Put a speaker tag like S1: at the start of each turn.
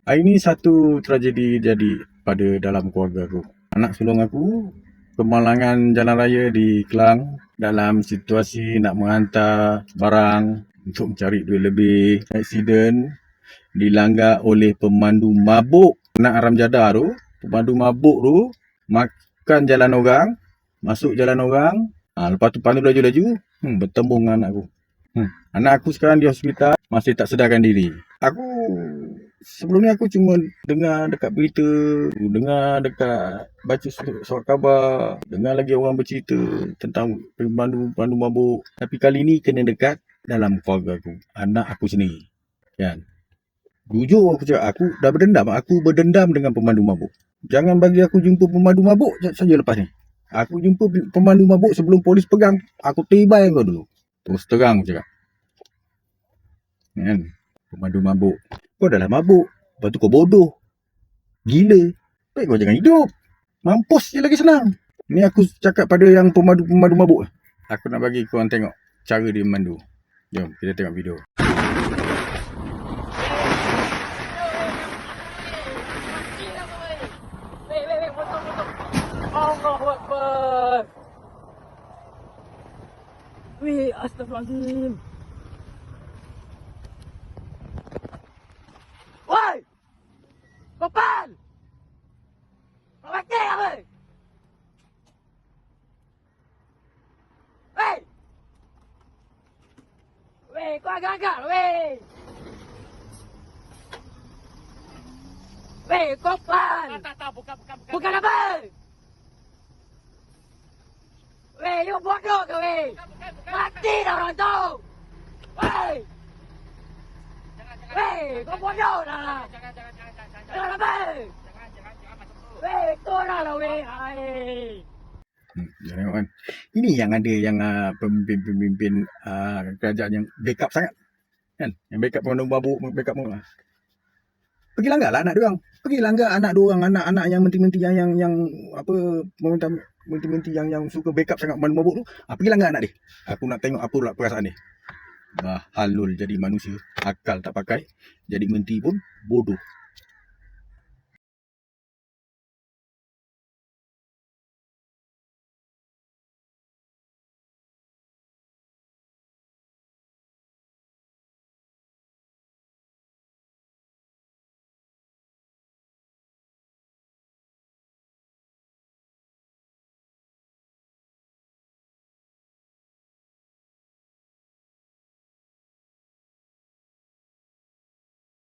S1: Ini satu tragedi jadi pada dalam keluarga aku. Anak sulung aku kemalangan jalan raya di Kelang dalam situasi nak menghantar barang untuk mencari duit lebih. Aksiden dilanggar oleh pemandu mabuk. Anak Aram Jadah tu, pemandu mabuk tu makan jalan orang, masuk jalan orang. Lepas tu pandu laju-laju, bertembung dengan anak aku. Anak aku sekarang di hospital, masih tak sedarkan diri. Aku sebelum ni aku cuma dengar dekat berita, dengar dekat baca surat khabar, dengar lagi orang bercerita tentang pemandu mabuk. Tapi kali ni kena dekat dalam keluarga aku, anak aku sendiri. Kan? Jujur aku cakap, aku berdendam dengan pemandu mabuk. Jangan bagi aku jumpa pemandu mabuk saja lepas ni. Aku jumpa pemandu mabuk sebelum polis pegang, aku tibai kau dulu. Terus terang aku cakap. Kan? Pemandu mabuk. Kau dah mabuk. Lepas tu kau bodoh. Gila. Baik kau jangan hidup. Mampus je lagi senang. Ni aku cakap pada yang pemandu mabuk. Aku nak bagi korang tengok cara dia memandu. Jom kita tengok video.
S2: Allahu Akbar. Weh, astagfirullahaladzim. Woi! Papan! Kau pakai apa? Weh! Weh, kau agak-agak weh! Weh, kopan! Tak, bukan. Bukan apa? Weh, you bodoh ke weh? Mati dah orang tu! Weh! Weh, kau bodoh dah! Jangan apa? Weh, korang lah weh!
S1: Tengok kan. Ini yang ada yang pemimpin kerajaan yang backup sangat. Kan? Yang backup pemandu mabuk, backup mabuk. Pergi langgar lah anak diorang. Pergi langgar anak diorang, anak-anak yang menti-menti yang apa, menti-menti yang suka backup sangat pemandu mabuk tu. Pergi langgar anak dia. Aku nak tengok apa pula perasaan dia. Halul jadi manusia, akal tak pakai, jadi menti pun bodoh.